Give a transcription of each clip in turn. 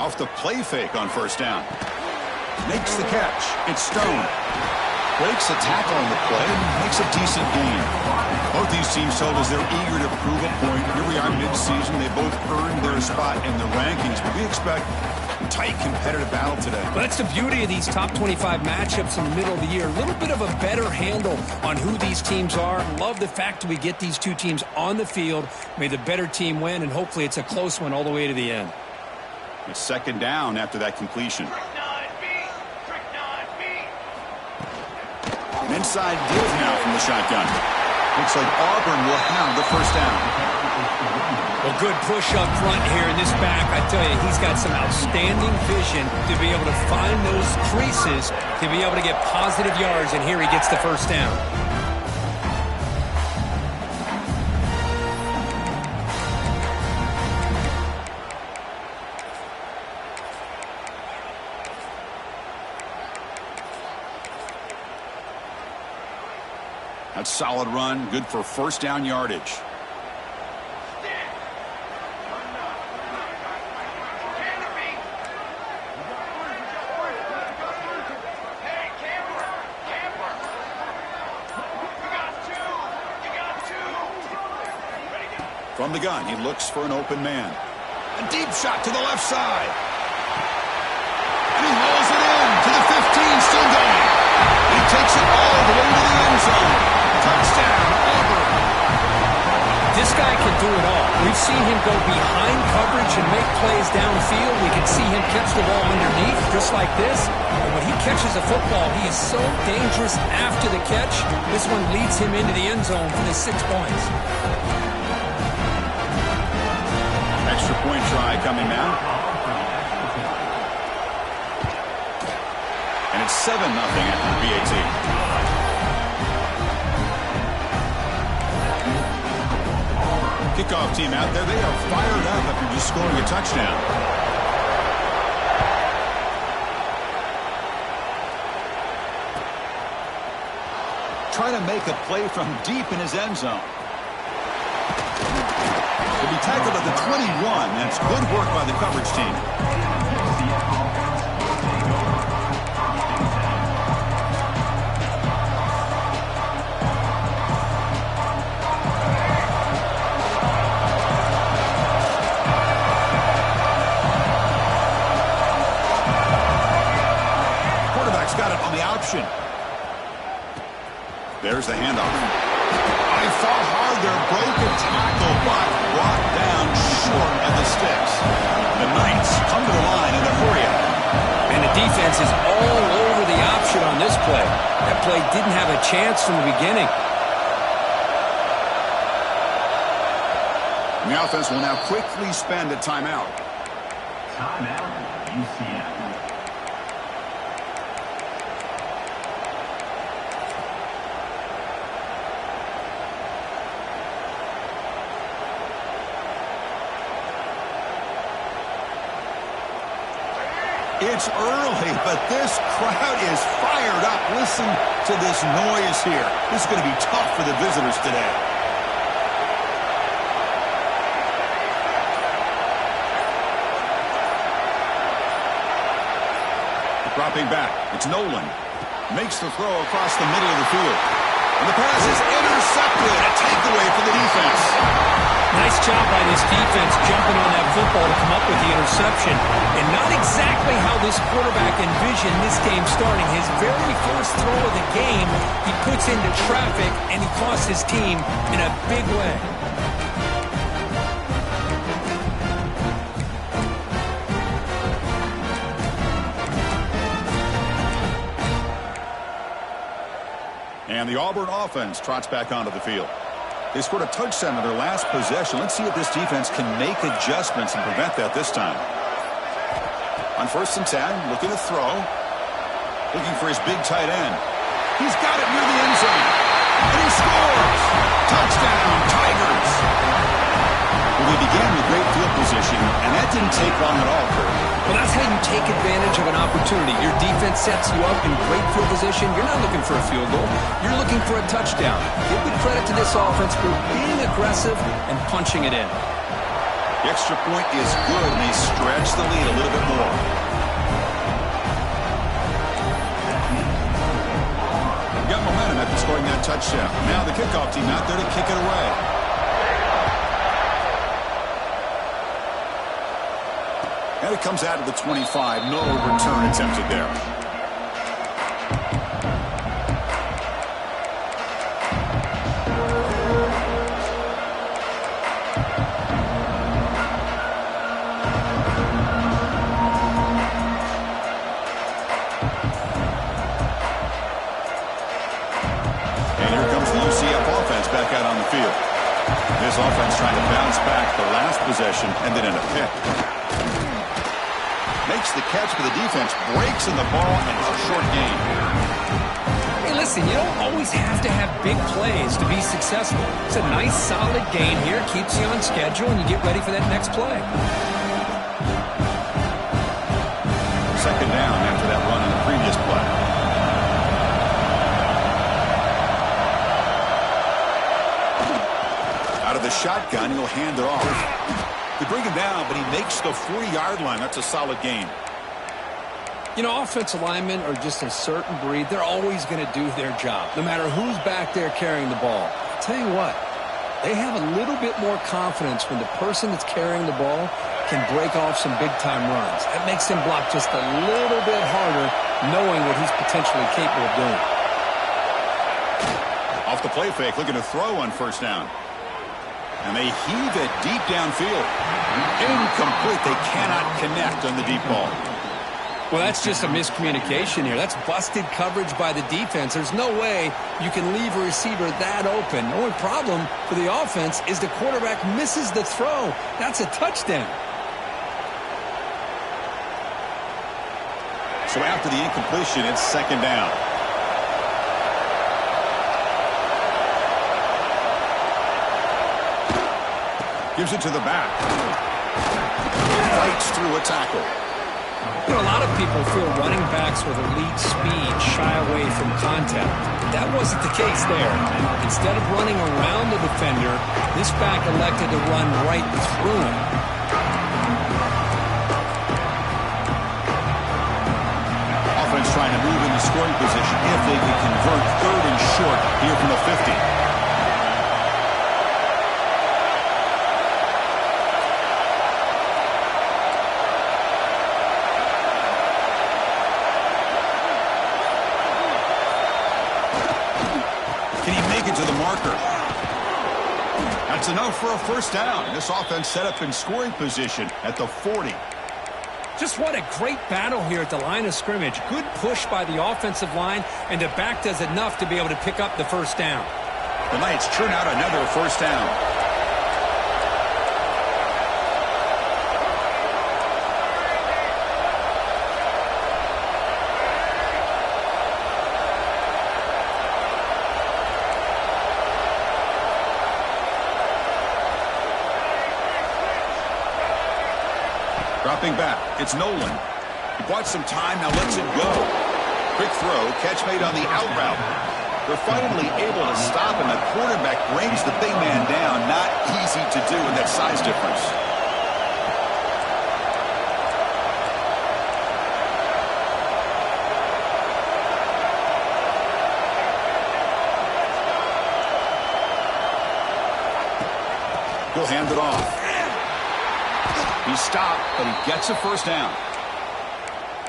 Off the play fake on first down. Makes the catch. It's Stone. Breaks a tackle on the play and makes a decent gain. Both these teams told us they're eager to prove a point. Here we are mid-season. They both earned their spot in the rankings, but we expect a tight competitive battle today. Well, that's the beauty of these top 25 matchups in the middle of the year. A little bit of a better handle on who these teams are. Love the fact that we get these two teams on the field. May the better team win, and hopefully it's a close one all the way to the end. A second down after that completion. An inside give now from the shotgun. Looks like Auburn will have the first down. Well, good push up front here in this back. I tell you, he's got some outstanding vision to be able to find those creases, to be able to get positive yards, and here he gets the first down. That's solid run, good for first down yardage. From the gun, he looks for an open man. A deep shot to the left side. And he hauls it in to the 15, still going. He takes it all the way to the end zone. Touchdown, Auburn. This guy can do it all. We've seen him go behind coverage and make plays downfield. We can see him catch the ball underneath, just like this. And when he catches a football, he is so dangerous after the catch. This one leads him into the end zone for the 6 points. Extra point try coming now. And it's 7-0 after the PAT. Kickoff team out there. They are fired up after just scoring a touchdown. Trying to make a play from deep in his end zone. He'll be tackled at the 21. That's good work by the coverage team. Got it on the option. There's the handoff. I fought hard there. Broken tackle, but brought down short of the sticks. The Knights come to the line in a hurry up. And the defense is all over the option on this play. That play didn't have a chance from the beginning. And the offense will now quickly spend a timeout. Timeout, UCF. It's early, but this crowd is fired up. Listen to this noise here. This is going to be tough for the visitors today. Dropping back, it's Nolan. Makes the throw across the middle of the field. And the pass is intercepted. A takeaway for the defense. Nice job by this defense jumping on that football to come up with the interception. And not exactly how this quarterback envisioned this game starting. His very first throw of the game, he puts into traffic, and he costs his team in a big way. And the Auburn offense trots back onto the field. They scored a touchdown in their last possession. Let's see if this defense can make adjustments and prevent that this time. On 1st and 10, looking to throw. Looking for his big tight end. He's got it near the end zone. And he scores! Touchdown, Tigers! Well, they began with great field position, and that didn't take long at all, Kurt. Well, that's how you take advantage of an opportunity. Your defense sets you up in great field position. You're not looking for a field goal. You're looking for a touchdown. Give the credit to this offense for being aggressive and punching it in. The extra point is good, and they stretch the lead a little bit more. Got momentum after scoring that touchdown. Now the kickoff team out there to kick it away. And it comes out of the 25. No return attempted there. This offense trying to bounce back the last possession and then in a pick. Makes the catch, but the defense breaks in the ball and it's a short gain. Hey, listen, you don't always have to have big plays to be successful. It's a nice, solid gain here. Keeps you on schedule, and you get ready for that next play. Second down after that run on the previous play. The shotgun, he'll hand it off. They bring him down, but he makes the 40-yard line. That's a solid gain. You know, offensive linemen are just a certain breed. They're always going to do their job, no matter who's back there carrying the ball. I'll tell you what, they have a little bit more confidence when the person that's carrying the ball can break off some big-time runs. That makes him block just a little bit harder, knowing what he's potentially capable of doing. Off the play fake, looking to throw on first down. And they heave it deep downfield. Incomplete. They cannot connect on the deep ball. Well, that's just a miscommunication here. That's busted coverage by the defense. There's no way you can leave a receiver that open. The only problem for the offense is the quarterback misses the throw. That's a touchdown. So after the incompletion, it's second down. Gives it to the back. Fights through a tackle. You know, a lot of people feel running backs with elite speed shy away from contact. But that wasn't the case there. Instead of running around the defender, this back elected to run right through him. Offense trying to move in the scoring position if they can convert third and short here from the 50. That's enough for a first down. This offense set up in scoring position at the 40. Just what a great battle here at the line of scrimmage. Good push by the offensive line, and the back does enough to be able to pick up the first down. The Knights churn out another first down. Dropping back, it's Nolan. He bought some time, now lets it go. Quick throw, catch made on the out route. They're finally able to stop, and the quarterback brings the big man down. Not easy to do in that size difference. He'll hand it off. He's stopped, but he gets a first down.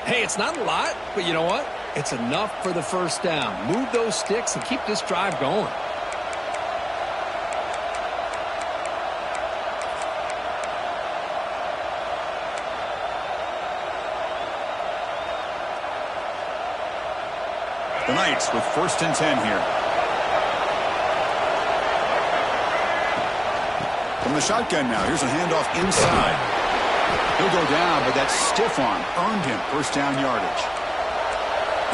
Hey, it's not a lot, but you know what? It's enough for the first down. Move those sticks and keep this drive going. The Knights with 1st and 10 here. From the shotgun now, here's a handoff inside. He'll go down, but that stiff arm earned him first down yardage.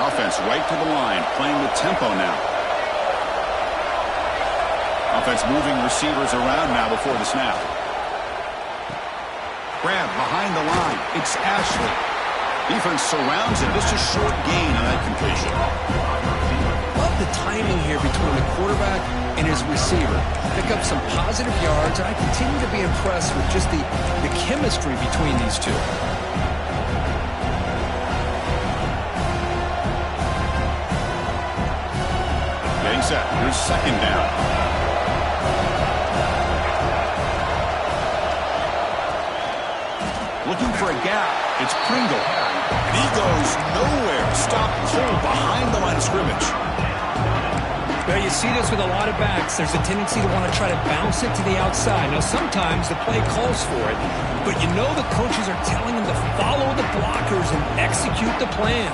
Offense right to the line, playing with tempo now. Offense moving receivers around now before the snap. Grab behind the line. It's Ashley. Defense surrounds him. Just a short gain on that completion. Love the time timing here between the quarterback and his receiver. Pick up some positive yards, and I continue to be impressed with just the chemistry between these two. Getting set. Here's second down. Looking for a gap. It's Pringle. And he goes nowhere. Stopped cold behind the line of scrimmage. Well, you see this with a lot of backs. There's a tendency to want to try to bounce it to the outside. Now, sometimes the play calls for it, but you know the coaches are telling them to follow the blockers and execute the plan.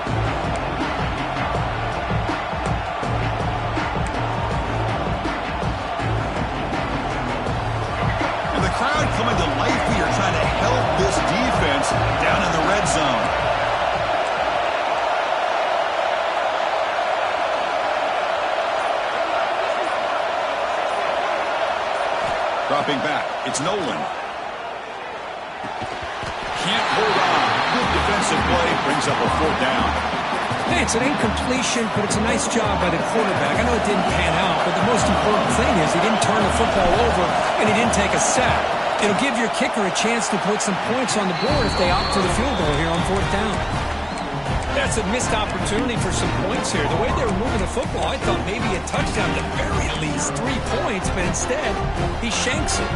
And the crowd coming to life here trying to help this defense down in the red zone. Dropping back, it's Nolan. Can't hold on. Good defensive play, brings up a fourth down. Hey, it's an incompletion, but it's a nice job by the quarterback. I know it didn't pan out, but the most important thing is he didn't turn the football over and he didn't take a sack. It'll give your kicker a chance to put some points on the board if they opt for the field goal here on fourth down. That's a missed opportunity for some points here. The way they were moving the football, I thought maybe a touchdown, at the very least 3 points, but instead, he shanks it.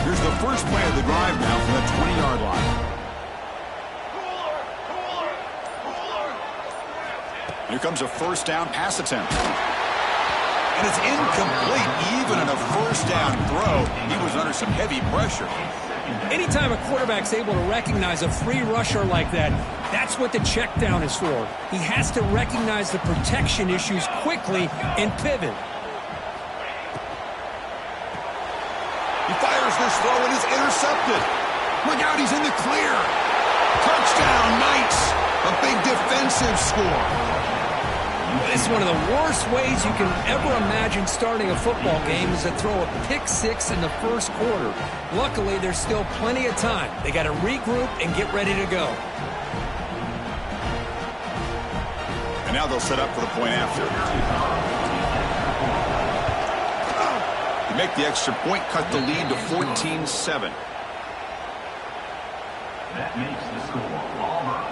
Here's the first play of the drive now from the 20-yard line. Here comes a first down pass attempt. And it's incomplete. Even in a first down throw, he was under some heavy pressure. Anytime a quarterback's able to recognize a free rusher like that, that's what the check down is for. He has to recognize the protection issues quickly and pivot. He fires this throw and is intercepted. Look out, he's in the clear. Touchdown, Knights. A big defensive score. This is one of the worst ways you can ever imagine starting a football game is to throw a pick-6 in the first quarter. Luckily, there's still plenty of time. They got to regroup and get ready to go. And now they'll set up for the point after. They make the extra point, cut the lead to 14-7. That makes the score Auburn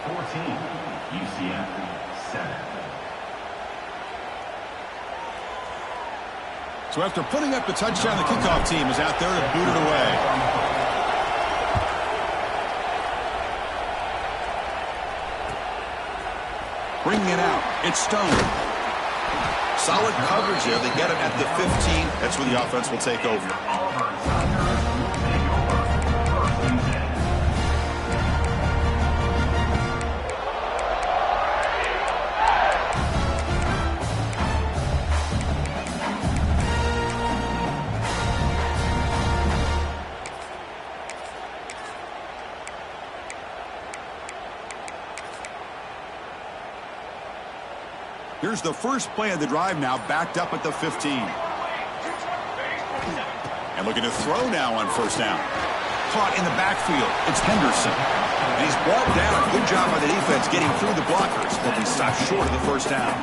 14, UCF 7. So after putting up the touchdown, the kickoff team is out there to boot it away. Bringing it out, it's Stone. Solid coverage there. They get him at the 15. That's where the offense will take over. Here's the first play of the drive now, backed up at the 15. And looking to throw now on first down. Caught in the backfield. It's Henderson. And he's brought down. Good job by the defense getting through the blockers, but he stopped short of the first down.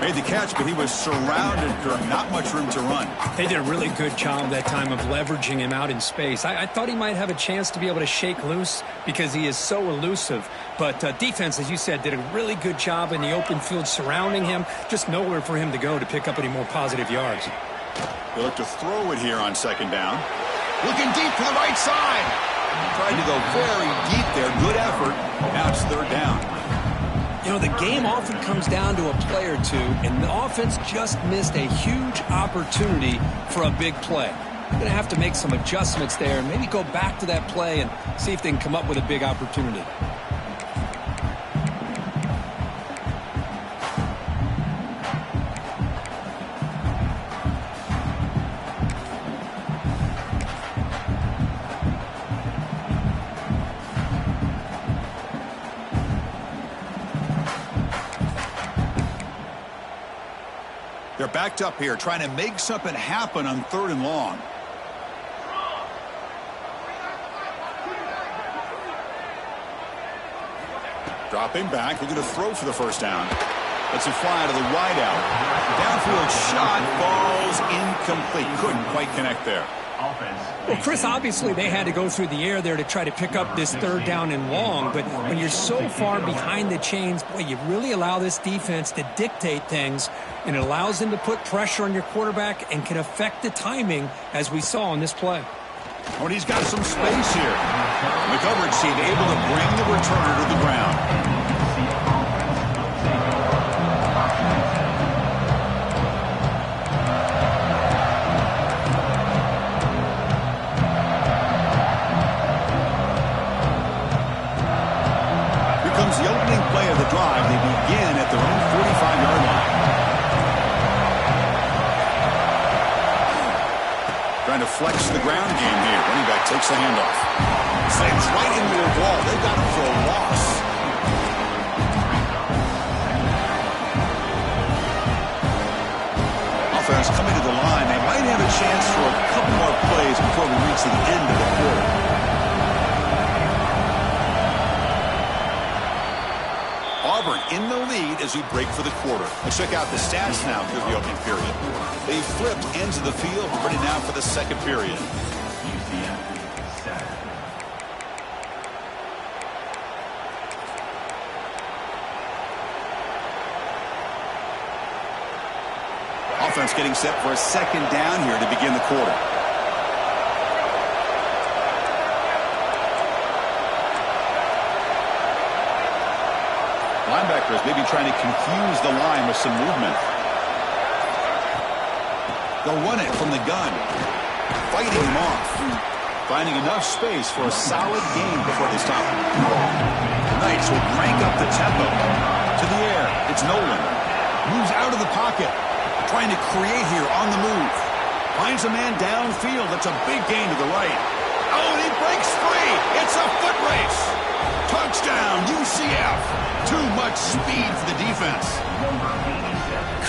Made the catch, but he was surrounded, Kirk. Not much room to run. They did a really good job that time of leveraging him out in space. I thought he might have a chance to be able to shake loose because he is so elusive. But defense, as you said, did a really good job in the open field surrounding him. Just nowhere for him to go to pick up any more positive yards. They look to throw it here on second down. Looking deep to the right side. Tried to go very deep there. Good effort. Now it's third down. You know, the game often comes down to a play or two, and the offense just missed a huge opportunity for a big play. They're going to have to make some adjustments there and maybe go back to that play and see if they can come up with a big opportunity. They're backed up here, trying to make something happen on third and long. Dropping back, looking to throw for the first down. Lets it fly to the wide out. Downfield shot falls incomplete. Couldn't quite connect there. Well, Chris, obviously they had to go through the air there to try to pick up this third down and long, but when you're so far behind the chains, boy, you really allow this defense to dictate things, and it allows them to put pressure on your quarterback and can affect the timing, as we saw on this play. Oh, and he's got some space here. The coverage team able to bring the returner to the ground. The opening play of the drive. They begin at their own 45-yard line. Trying to flex the ground game here. Running back takes the handoff. Slams right into a wall. They've got him for a loss. Offense coming to the line. They might have a chance for a couple more plays before we reach the end of the quarter. Auburn in the lead as we break for the quarter. Let's check out the stats now through the opening period. They flipped ends of the field, ready now for the second period. Offense getting set for a second down here to begin the quarter. Linebackers maybe trying to confuse the line with some movement. They'll run it from the gun. Fighting him off. Finding enough space for a solid gain before they stop him. Knights will crank up the tempo. To the air. It's Nolan. Moves out of the pocket. Trying to create here on the move. Finds a man downfield. That's a big gain to the right. Oh, and he breaks free. It's a foot race. Touchdown, UCF. Too much speed for the defense.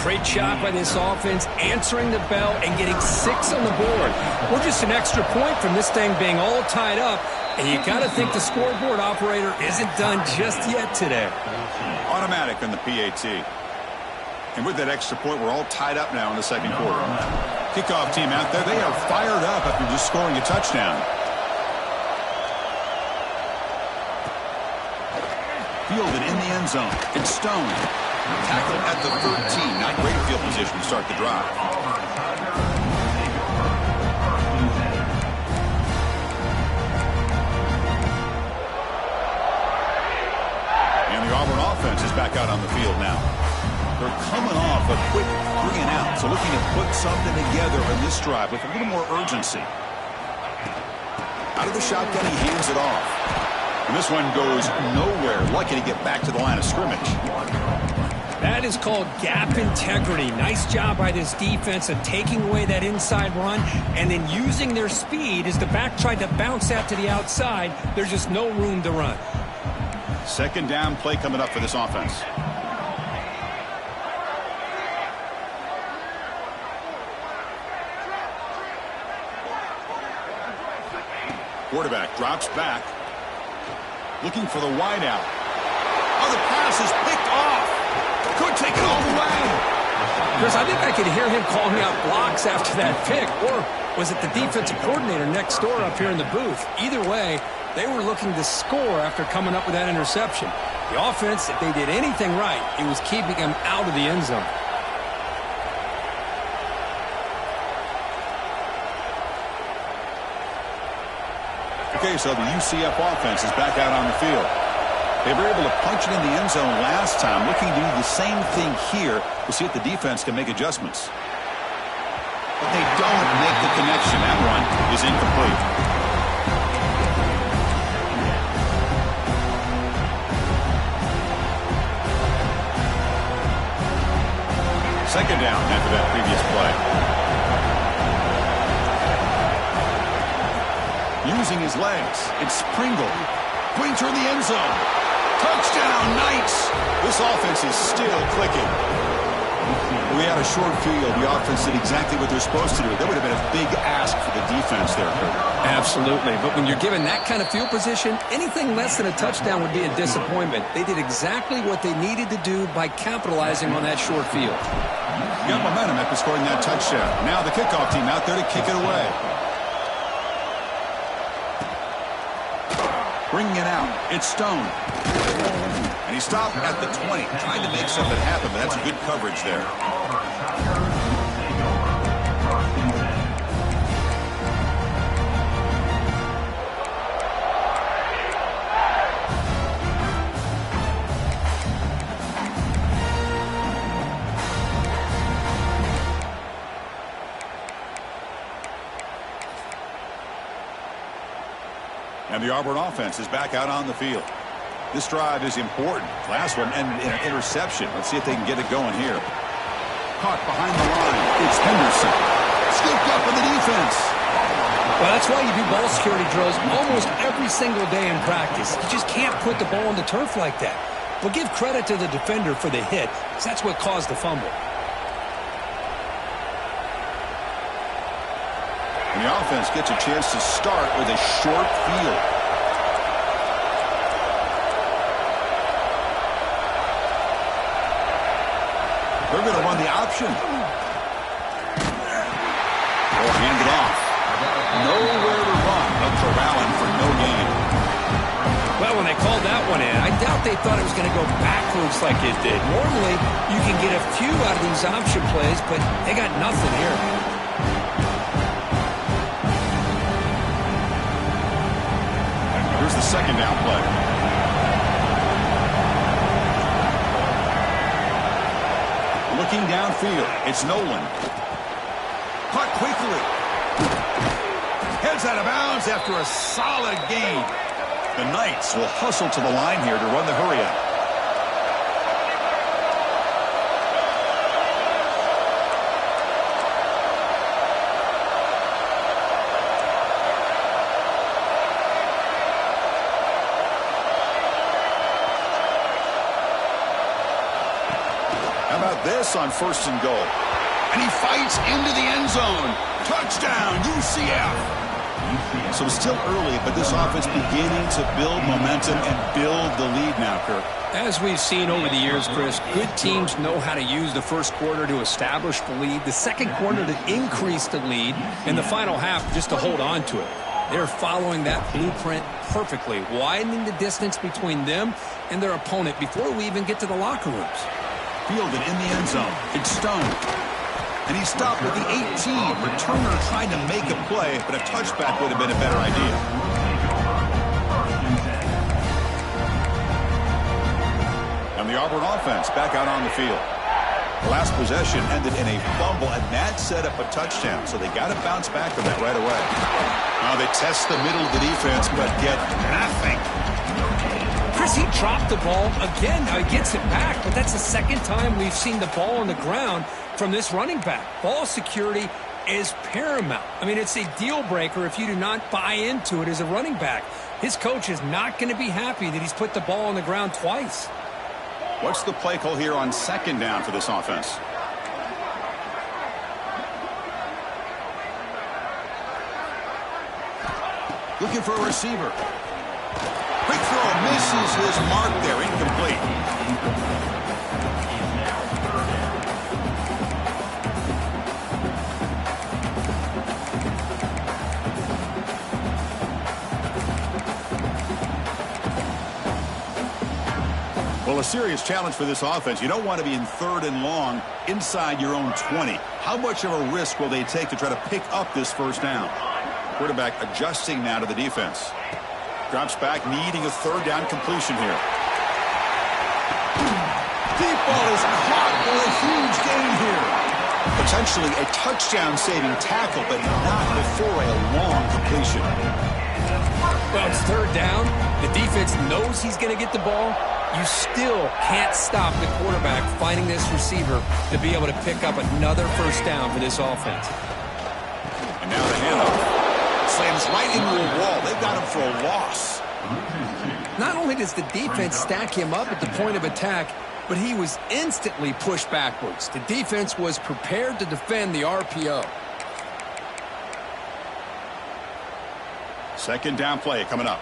Great job by this offense, answering the bell and getting 6 on the board. We're just an extra point from this thing being all tied up, and you got to think the scoreboard operator isn't done just yet today. Automatic on the PAT. And with that extra point, we're all tied up now in the second quarter. Kickoff team out there, they are fired up after just scoring a touchdown. Fielded in the end zone. It's Stone. Tackled at the 13. Not great field position to start the drive. And the Auburn offense is back out on the field now. They're coming off a quick 3 and out, so looking to put something together on this drive with a little more urgency. Out of the shotgun, he hands it off. And this one goes nowhere. Lucky to get back to the line of scrimmage. That is called gap integrity. Nice job by this defense of taking away that inside run and then using their speed as the back tried to bounce out to the outside. There's just no room to run. Second down play coming up for this offense. Quarterback drops back. Looking for the wide out. Oh, the pass is picked off. Could take it all the way. Chris, I think I could hear him calling out blocks after that pick. Or was it the defensive coordinator next door up here in the booth? Either way, they were looking to score after coming up with that interception. The offense, if they did anything right, it was keeping them out of the end zone. Okay, so the UCF offense is back out on the field. They were able to punch it in the end zone last time, looking to do the same thing here to see if the defense can make adjustments. But they don't make the connection. That one is incomplete. Second down after that previous play. Using his legs, it's Pringle. Going toward the end zone. Touchdown, Knights! This offense is still clicking. We had a short field. The offense did exactly what they're supposed to do. That would have been a big ask for the defense. defense there, Kurt. Absolutely, but when you're given that kind of field position, anything less than a touchdown would be a disappointment. They did exactly what they needed to do by capitalizing on that short field. Got momentum after scoring that touchdown. Now the kickoff team out there to kick it away. Bringing it out, it's Stone. And he stopped at the 20, trying to make something happen, but that's good coverage there. And the Auburn offense is back out on the field. This drive is important. Last one ended in an interception. Let's see if they can get it going here. Caught behind the line. It's Henderson. Scooped up in the defense. Well, that's why you do ball security drills almost every single day in practice. You just can't put the ball on the turf like that. But give credit to the defender for the hit, because that's what caused the fumble. And the offense gets a chance to start with a short field. They're going to run the option. Or hand it off. Nowhere to run. Up for Allen for no gain. Well, when they called that one in, I doubt they thought it was going to go backwards like it did. Normally, you can get a few out of these option plays, but they got nothing here. Here's the second down play. Looking downfield, it's Nolan. Caught quickly. Heads out of bounds after a solid gain. The Knights will hustle to the line here to run the hurry-up. How about this on 1st and goal? And he fights into the end zone. Touchdown, UCF. So still early, but this offense beginning to build momentum and build the lead now, Kirk. As we've seen over the years, Chris, good teams know how to use the first quarter to establish the lead, the second quarter to increase the lead, and the final half just to hold on to it. They're following that blueprint perfectly, widening the distance between them and their opponent before we even get to the locker rooms. Fielded in the end zone. It's Stone. And he stopped at the 18. Returner trying to make a play, but a touchback would have been a better idea. And the Auburn offense back out on the field. The last possession ended in a fumble, and that set up a touchdown, so they got to bounce back from that right away. Now they test the middle of the defense, but get nothing. Chris, he dropped the ball again. Now he gets it back, but that's the second time we've seen the ball on the ground from this running back. Ball security is paramount. I mean, it's a deal breaker if you do not buy into it as a running back. His coach is not going to be happy that he's put the ball on the ground twice. What's the play call here on 2nd down for this offense? Looking for a receiver. Quick throw, misses his mark there, incomplete. Well, a serious challenge for this offense. You don't want to be in 3rd and long inside your own 20. How much of a risk will they take to try to pick up this 1st down? Quarterback adjusting now to the defense. Drops back, needing a 3rd down completion here. Deep ball is caught for a huge gain here. Potentially a touchdown-saving tackle, but not before a long completion. Well, it's 3rd down. The defense knows he's going to get the ball. You still can't stop the quarterback finding this receiver to be able to pick up another 1st down for this offense. And now the handoff. Slams right into a wall. They've got him for a loss. Not only does the defense stack him up at the point of attack, but he was instantly pushed backwards. The defense was prepared to defend the RPO. Second down play coming up.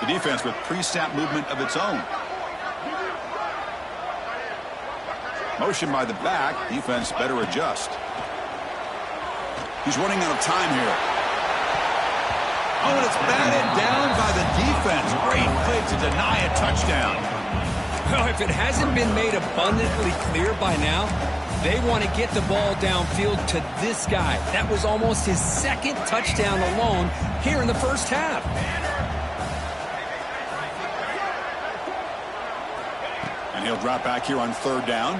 The defense with pre-snap movement of its own. Motion by the back. Defense better adjust. He's running out of time here. Oh, and it's batted down by the defense. Great play to deny a touchdown. Well, if it hasn't been made abundantly clear by now, they want to get the ball downfield to this guy. That was almost his second touchdown alone here in the first half. And he'll drop back here on third down.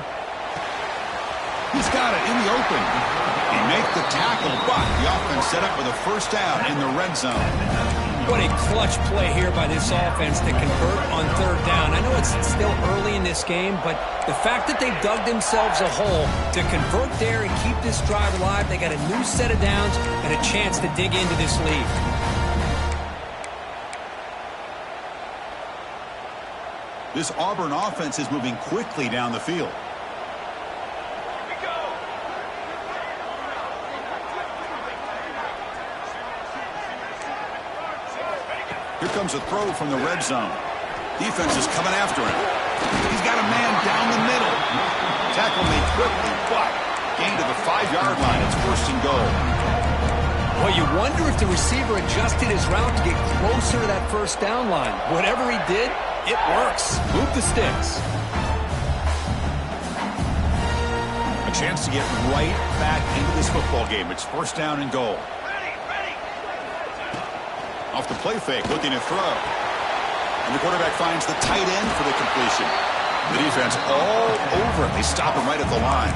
He's got it in the open. He makes the tackle, but the offense set up with a first down in the red zone. What a clutch play here by this offense to convert on third down. I know it's still early in this game, but the fact that they've dug themselves a hole to convert there and keep this drive alive, they got a new set of downs and a chance to dig into this lead. This Auburn offense is moving quickly down the field. Here comes a throw from the red zone. Defense is coming after him. He's got a man down the middle. Tackle made quickly, but gain to the 5-yard line. It's first and goal. Well, you wonder if the receiver adjusted his route to get closer to that first down line. Whatever he did, it works. Move the sticks. A chance to get right back into this football game. It's first down and goal. Off the play fake, looking to throw. And the quarterback finds the tight end for the completion. The defense all over it. They stop him right at the line.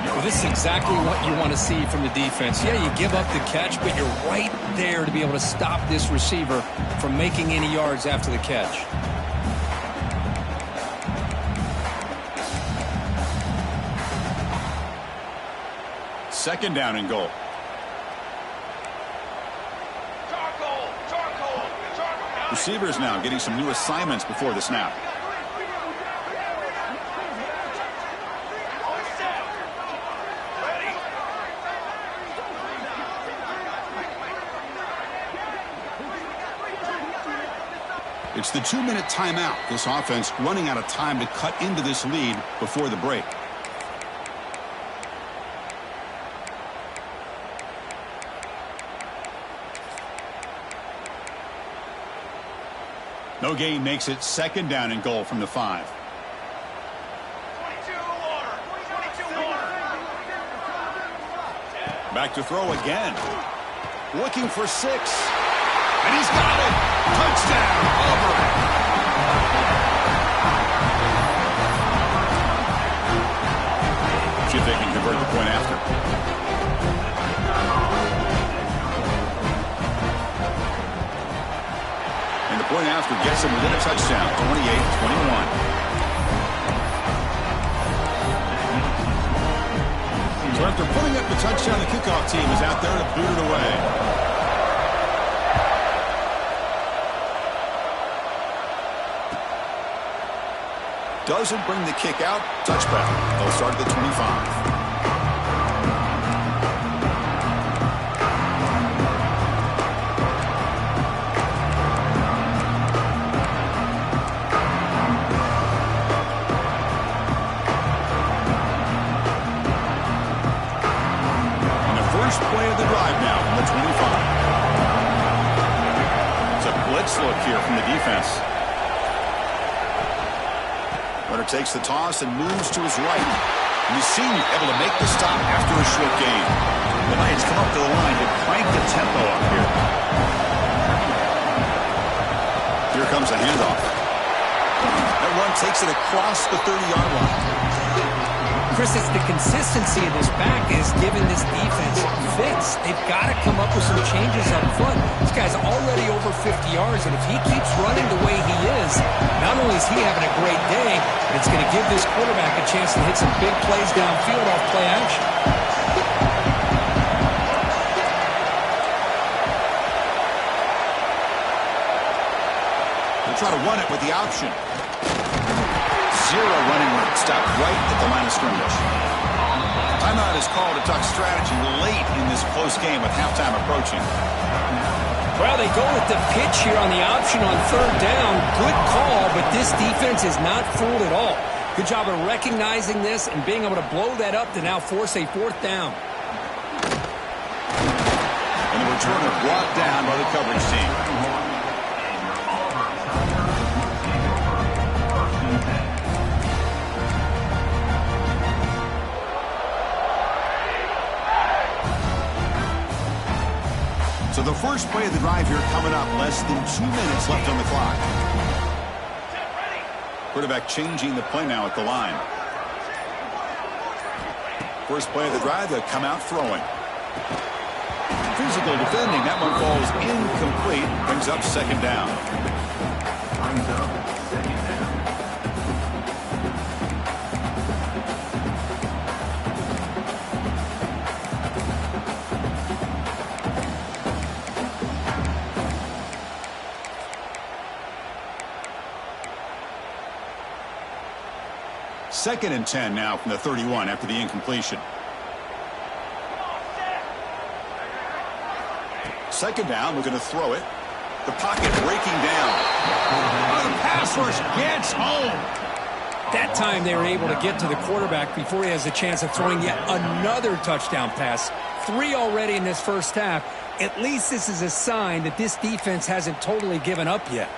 Well, this is exactly what you want to see from the defense. Yeah, you give up the catch, but you're right there to be able to stop this receiver from making any yards after the catch. Second down and goal. Receivers now getting some new assignments before the snap. It's the 2-minute timeout. This offense running out of time to cut into this lead before the break. No gain makes it second down and goal from the 5. Back to throw again. Looking for 6. And he's got it. Touchdown, Auburn. See if they can convert the point after. Point after gets him within a touchdown, 28-21. So after putting up the touchdown, the kickoff team is out there to boot it away. Doesn't bring the kick out. Touchback. They'll start at the 25. Play of the drive now from the 25. It's a blitz look here from the defense. Runner takes the toss and moves to his right. And the senior able to make the stop after a short gain. The Lions come up to the line to crank the tempo up here. Here comes a handoff. That run takes it across the 30-yard line. Chris, it's the consistency of this back is giving this defense fits. They've got to come up with some changes up front. This guy's already over 50 yards, and if he keeps running the way he is, not only is he having a great day, but it's going to give this quarterback a chance to hit some big plays downfield off play action. They'll try to run it with the option. Zero running room. Stop right at the line of scrimmage. Timeout is called to talk strategy late in this close game with halftime approaching. Well, they go with the pitch here on the option on third down. Good call, but this defense is not fooled at all. Good job of recognizing this and being able to blow that up to now force a fourth down. And the returner brought down by the coverage team. So the first play of the drive here coming up, less than 2 minutes left on the clock. Quarterback changing the play now at the line. First play of the drive, they'll come out throwing. Physical defending, that one falls incomplete, brings up second down. Second and 10 now from the 31 after the incompletion. Second down, we're going to throw it. The pocket breaking down. Oh, the pass rush gets home. That time they were able to get to the quarterback before he has a chance of throwing yet another touchdown pass. 3 already in this first half. At least this is a sign that this defense hasn't totally given up yet.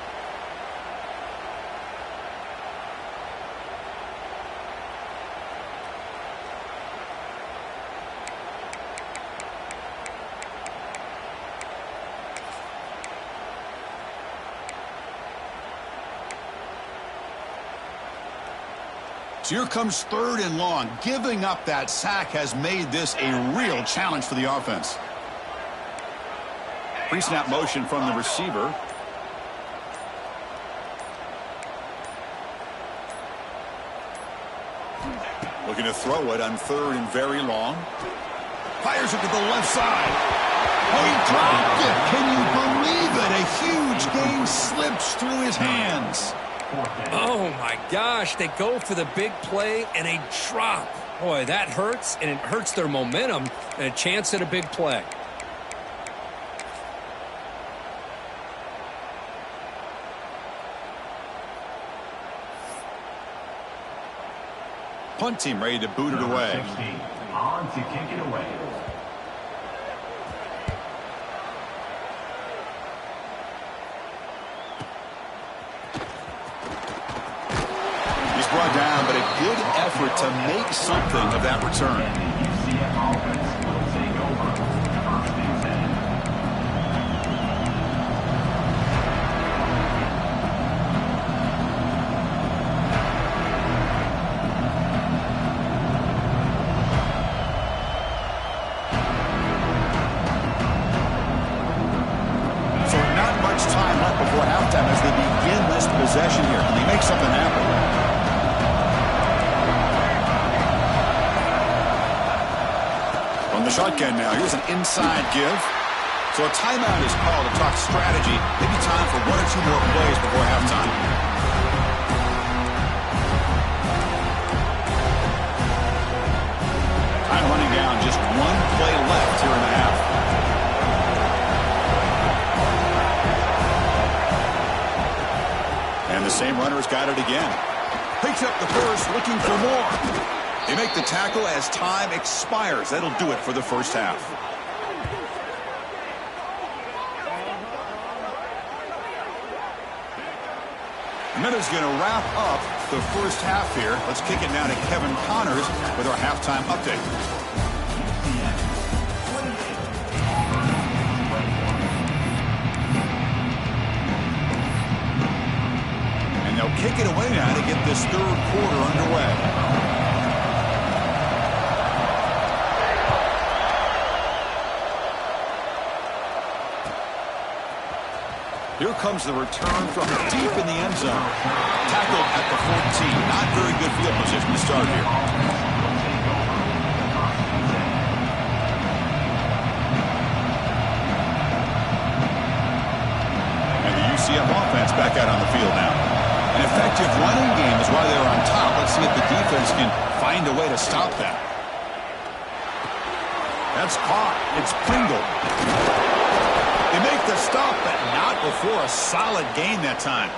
Here comes third and long. Giving up that sack has made this a real challenge for the offense. Pre-snap motion from the receiver. Looking to throw it on third and very long. Fires it to the left side. Oh, he dropped it. Can you believe it? A huge gain slips through his hands. Oh, my gosh. They go for the big play and a drop. Boy, that hurts, and it hurts their momentum and a chance at a big play. Punt team ready to boot it away. On to kick it away. Brought down, but a good effort to make something of that return. So not much time left before halftime as they begin this possession here. Can they make something happen? The shotgun now. Here's an inside give. So a timeout is called to talk strategy. Maybe time for 1 or 2 more plays before halftime. Time running down. Just 1 play left here in the half. And the same runner's got it again. Picks up the first, looking for more. They make the tackle as time expires. That'll do it for the first half. And that is going to wrap up the first half here. Let's kick it now to Kevin Connors with our halftime update. And they'll kick it away now to get this third quarter underway. Here comes the return from deep in the end zone. Tackled at the 14. Not very good field position to start here. And the UCF offense back out on the field now. An effective running game is why they're on top. Let's see if the defense offense can find a way to stop that. That's caught. It's Pringle. They make the stop, but not before a solid gain that time.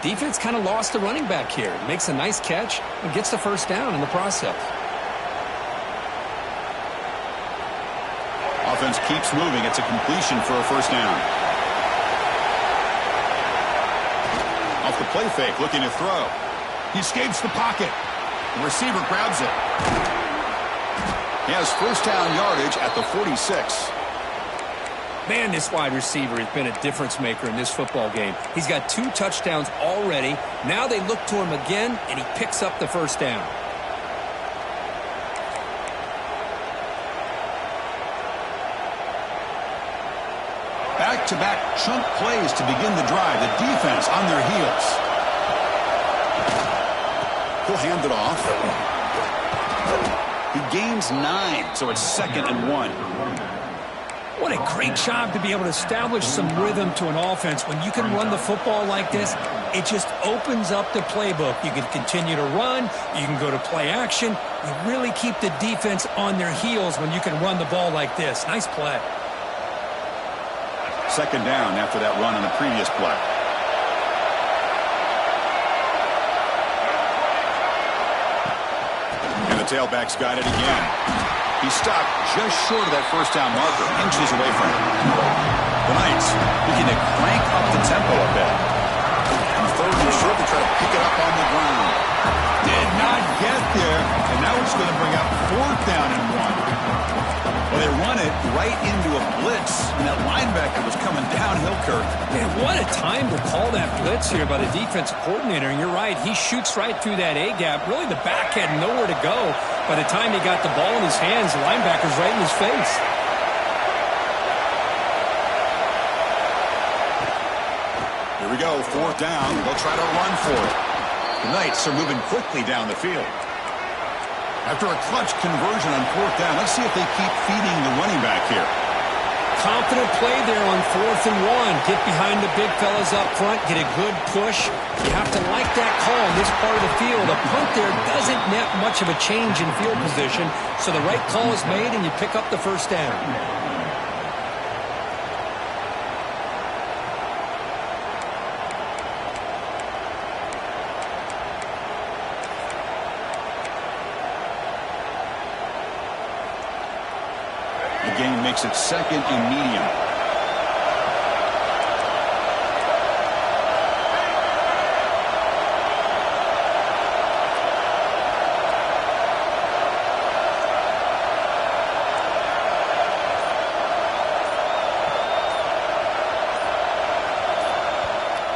Defense kind of lost the running back here. Makes a nice catch and gets the first down in the process. Offense keeps moving. It's a completion for a first down. Off the play fake, looking to throw. He escapes the pocket. The receiver grabs it. He has first down yardage at the 46. Man, this wide receiver has been a difference maker in this football game. He's got 2 touchdowns already. Now they look to him again, and he picks up the first down. Back-to-back chunk plays to begin the drive. The defense on their heels. He'll hand it off. He gains 9, so it's 2nd and 1. What a great job to be able to establish some rhythm to an offense. When you can run the football like this, it just opens up the playbook. You can continue to run. You can go to play action. You really keep the defense on their heels when you can run the ball like this. Nice play. 2nd down after that run on the previous play. And the tailback's got it again. He stopped just short of that first down marker, inches away from it. The Knights looking to crank up the tempo a bit. And 3rd and short to try to pick it up on the ground. Did not get there, and now it's going to bring up 4th down and 1. Well, they run it right into a blitz, and that linebacker was coming downhill, Kirk. Man, what a time to call that blitz here by the defensive coordinator. And you're right, he shoots right through that A-gap. Really, the back had nowhere to go. By the time he got the ball in his hands, the linebacker's right in his face. Here we go, 4th down. They'll try to run for it. The Knights are moving quickly down the field. After a clutch conversion on 4th down, let's see if they keep feeding the running back here. Confident play there on 4th and 1. Get behind the big fellas up front. Get a good push. You have to like that call in this part of the field. A punt there doesn't net much of a change in field position, so the right call is made and you pick up the first down. The game makes it 2nd and medium.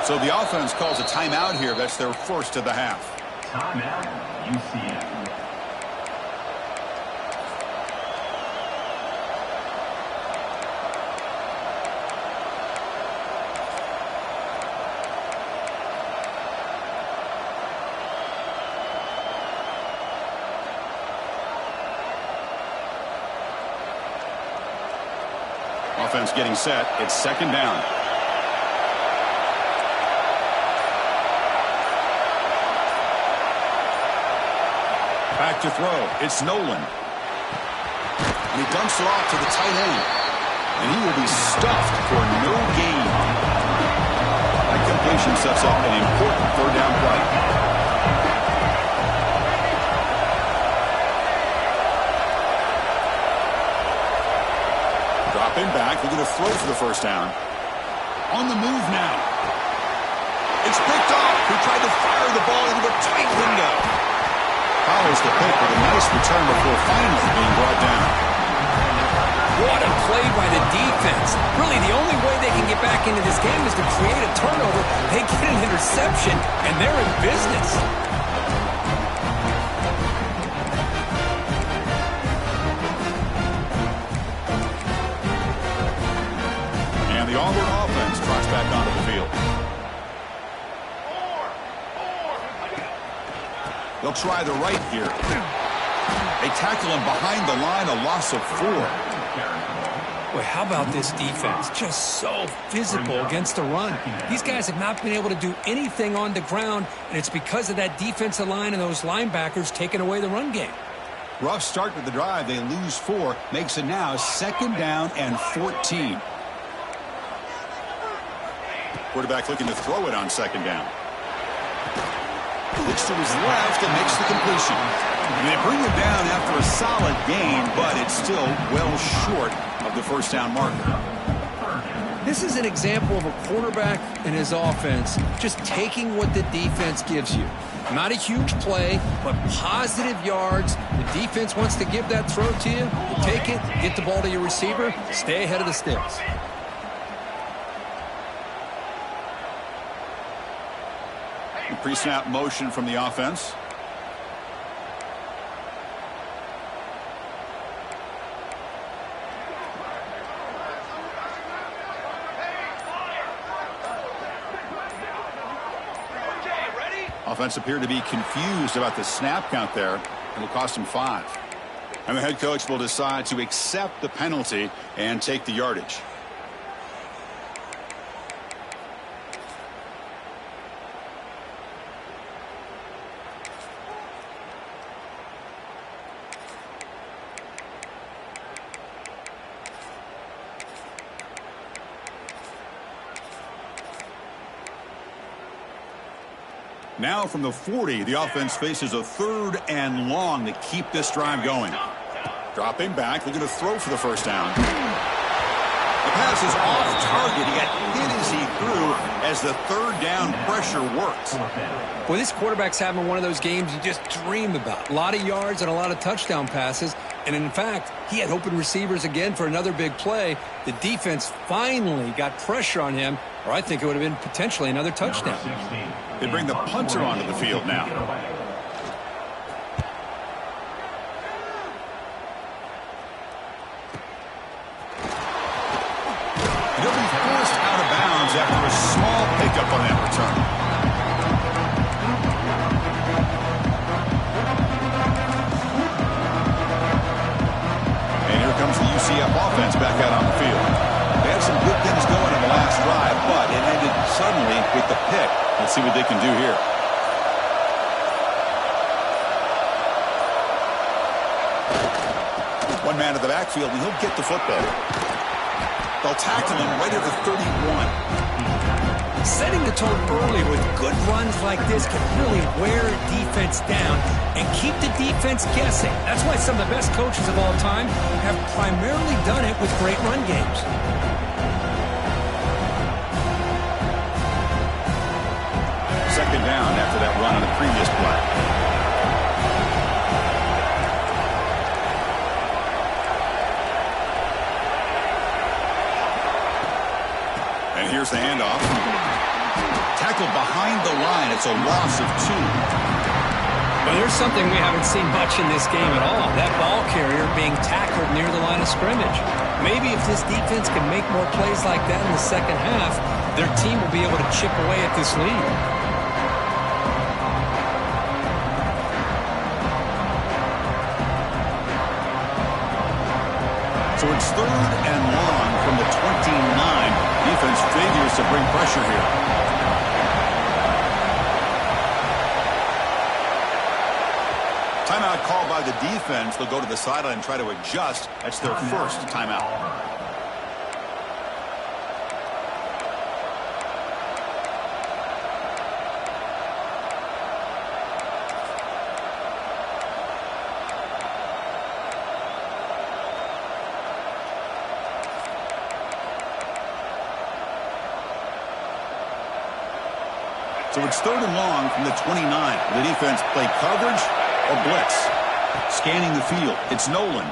So the offense calls a timeout here. That's their first of the half. Timeout, UCF. Offense getting set. It's 2nd down. Back to throw. It's Nolan. And he dumps it off to the tight end. And he will be stuffed for no gain. That completion sets up an important 3rd down play. Dropping back, looking to throw for the first down. On the move now. It's picked off. He tried to fire the ball into a tight window. Follows the pick with a nice return before finally being brought down. What a play by the defense. Really, the only way they can get back into this game is to create a turnover. They get an interception, and they're in business. And the Auburn offense trots back onto the field. They'll try the right here. They tackle him behind the line, a loss of 4. Boy, how about this defense? Just so physical against the run. These guys have not been able to do anything on the ground, and it's because of that defensive line and those linebackers taking away the run game. Rough start to the drive. They lose 4. Makes it now 2nd down and 14. Quarterback looking to throw it on 2nd down. Looks to his left and makes the completion. And they bring him down after a solid gain, but it's still well short of the 1st down marker. This is an example of a quarterback and his offense just taking what the defense gives you. Not a huge play, but positive yards. The defense wants to give that throw to you. You take it, get the ball to your receiver, stay ahead of the sticks. Pre-snap motion from the offense. Offense appeared to be confused about the snap count there. It'll cost him 5. And the head coach will decide to accept the penalty and take the yardage. Now from the 40, the offense faces a 3rd and long to keep this drive going. Dropping back, looking to throw for the 1st down. The pass is off target. He got hit as he threw as the 3rd down pressure worked. Well, this quarterback's having one of those games you just dream about. A lot of yards and a lot of touchdown passes. And in fact, he had open receivers again for another big play. The defense finally got pressure on him, or I think it would have been potentially another touchdown. They bring the punter onto the field now. He'll be forced out of bounds after a small pickup on that return. And here comes the UCF offense back out on the field. They had some good things going in the last drive, but it ended suddenly with the pick. Let's see what they can do here. One man in the backfield, and he'll get the football. They'll tackle him right at the 31. Setting the tone early with good runs like this can really wear a defense down and keep the defense guessing. That's why some of the best coaches of all time have primarily done it with great run games. Second down after that run on the previous play. And here's the handoff. Tackled behind the line. It's a loss of 2. Well, there's something we haven't seen much in this game at all. That ball carrier being tackled near the line of scrimmage. Maybe if this defense can make more plays like that in the second half, their team will be able to chip away at this lead. So it's 3rd and long from the 29. Defense figures to bring pressure here. Timeout called by the defense. They'll go to the sideline and try to adjust. That's their 1st timeout. So it's 3rd and long from the 29. The defense play coverage or blitz. Scanning the field. It's Nolan.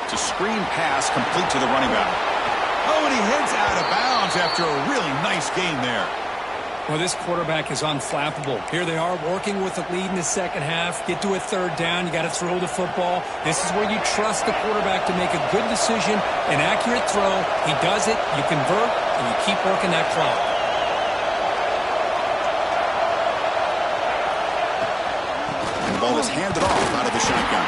It's a screen pass complete to the running back. Oh, and he heads out of bounds after a really nice game there. Well, this quarterback is unflappable. Here they are working with the lead in the second half. Get to a 3rd down. You got to throw the football. This is where you trust the quarterback to make a good decision, an accurate throw. He does it. You convert, and you keep working that clock. Ball is handed off out of the shotgun.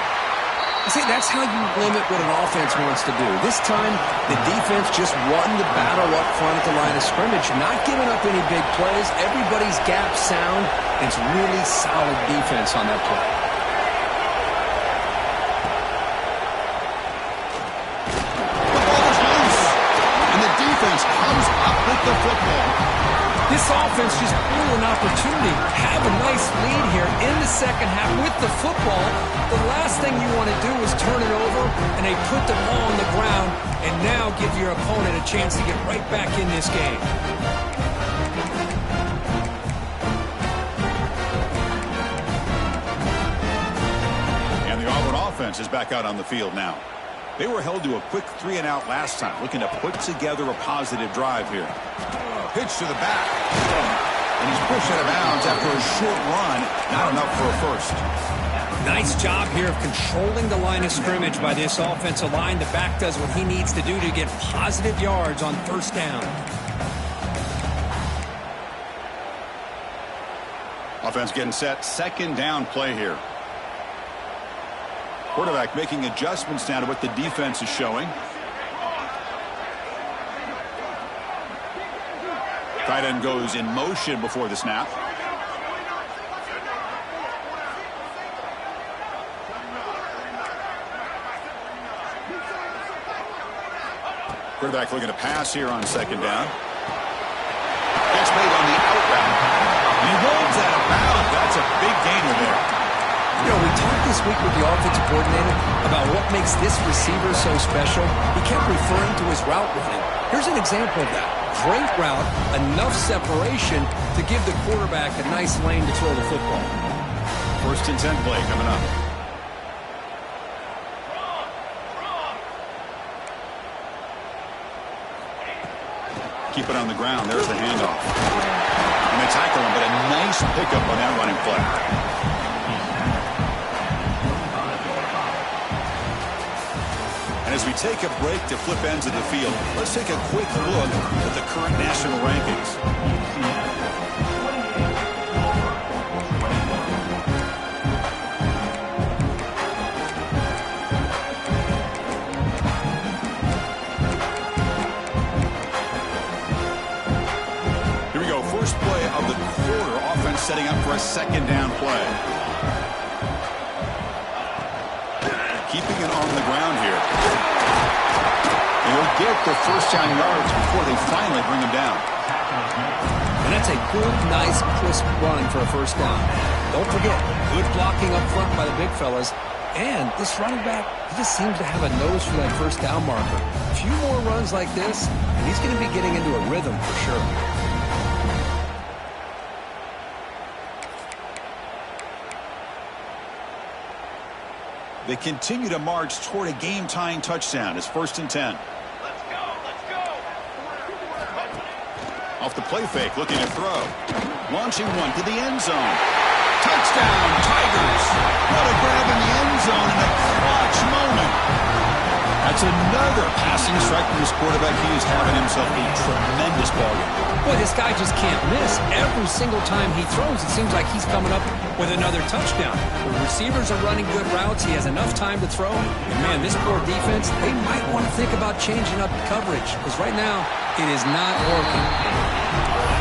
See, that's how you limit what an offense wants to do. This time, the defense just won the battle up front at the line of scrimmage, not giving up any big plays. Everybody's gap sound. It's really solid defense on that play. The ball is loose, and the defense comes up with the football. This offense just blew an opportunity. Have a nice lead here in the second half with the football. The last thing you want to do is turn it over, and they put the ball on the ground, and now give your opponent a chance to get right back in this game. And the Auburn offense is back out on the field now. They were held to a quick 3-and-out last time, looking to put together a positive drive here. Pitch to the back. And he's pushed out of bounds after a short run. Not enough for a first. Nice job here of controlling the line of scrimmage by this offensive line. The back does what he needs to do to get positive yards on first down. Offense getting set. Second down play here. Quarterback making adjustments now to what the defense is showing. Tight end goes in motion before the snap. Quarterback looking to pass here on second down. It's made on the out route. He rolls out of bounds. That's a big gainer there. You know, we talked this week with the offensive coordinator about what makes this receiver so special. He kept referring to his route running. Here's an example of that. Great route, enough separation to give the quarterback a nice lane to throw the football. First and 10 play coming up. Keep it on the ground. There's the handoff. And they tackle him, but a nice pickup on that running play. As we take a break to flip ends of the field, let's take a quick look at the current national rankings. Here we go. First play of the quarter. Offense setting up for a second down play. Keeping it on the ground here. And he'll get the first down yards before they finally bring him down. And that's a good, nice, crisp run for a first down. Don't forget, good blocking up front by the big fellas. And this running back, he just seems to have a nose for that first down marker. A few more runs like this, and he's going to be getting into a rhythm for sure. They continue to march toward a game-tying touchdown. It's first and 10. Let's go, let's go. Off the play fake, looking to throw. Launching one to the end zone. Touchdown, Tigers. What a grab in the end zone in a clutch moment. That's another passing strike from this quarterback. He is having himself a tremendous ballgame. Boy, this guy just can't miss. Every single time he throws, it seems like he's coming up with another touchdown. The receivers are running good routes. He has enough time to throw. And, man, this poor defense, they might want to think about changing up coverage because right now it is not working.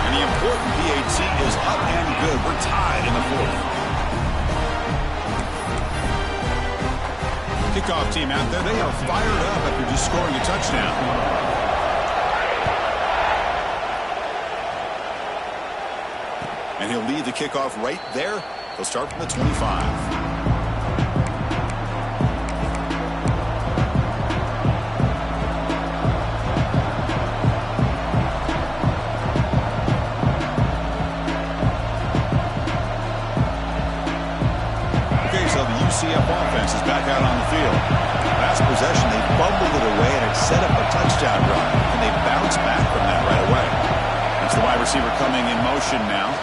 And the important PAT is up and good. We're tied in the fourth. Kickoff team out there. They are fired up after just scoring a touchdown. And he'll lead the kickoff right there. He'll start from the 25. UCF offense is back out on the field. Last possession, they fumbled it away, and it set up a touchdown drive. And they bounce back from that right away. That's the wide receiver coming in motion now.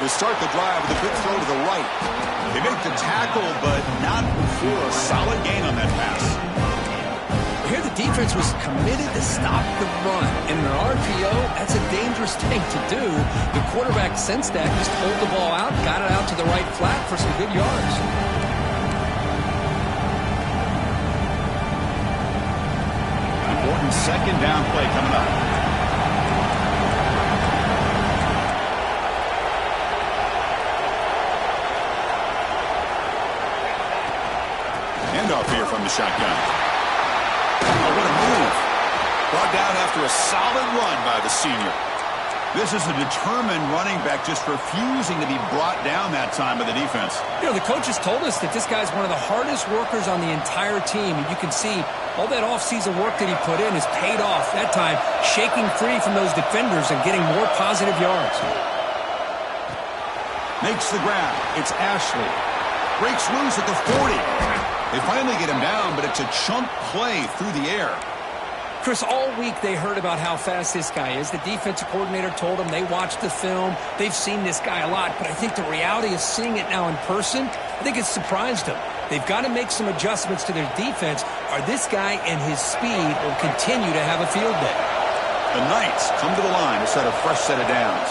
They start the drive with a quick throw to the right. They make the tackle, but not before a solid gain on that pass. Here the defense was committed to stop the run. In an RPO, that's a dangerous thing to do. The quarterback sensed that, just pulled the ball out, got it out to the right flat for some good yards. second down play coming up. Handoff here from the shotgun. Oh, what a move. Brought down after a solid run by the senior. This is a determined running back just refusing to be brought down that time by the defense. You know, the coaches told us that this guy's one of the hardest workers on the entire team. And you can see all that offseason work that he put in has paid off. That time, shaking free from those defenders and getting more positive yards. Makes the grab. It's Ashley. Breaks loose at the 40. They finally get him down, but it's a chunk play through the air. Chris, all week they heard about how fast this guy is. The defensive coordinator told them they watched the film. They've seen this guy a lot, but I think the reality of seeing it now in person, I think it's surprised them. They've got to make some adjustments to their defense, or this guy and his speed will continue to have a field day. The Knights come to the line to set a fresh set of downs.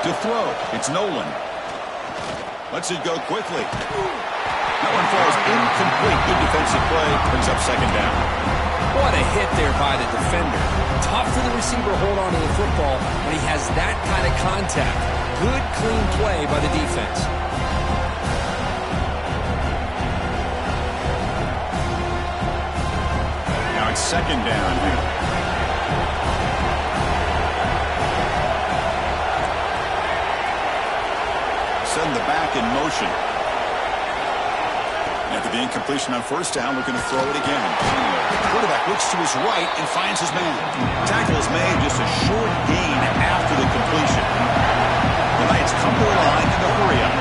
To throw, it's Nolan. Lets it go quickly. That one falls incomplete. Good defensive play. Brings up second down. What a hit there by the defender. Tough for the receiver to hold on to the football when he has that kind of contact. Good, clean play by the defense. Now it's second down here. Send the back in motion. After the incompletion on first down, looking to throw it again. The quarterback looks to his right and finds his man. Tackle is made, just a short gain after the completion. The Knights come to the line in the hurry up.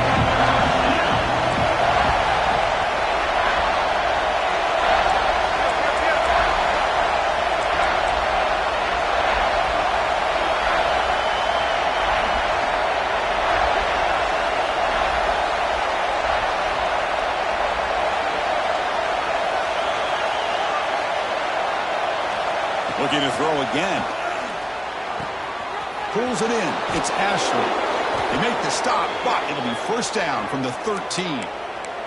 Looking to throw again. Pulls it in. It's Ashley. They make the stop, but it'll be first down from the 13.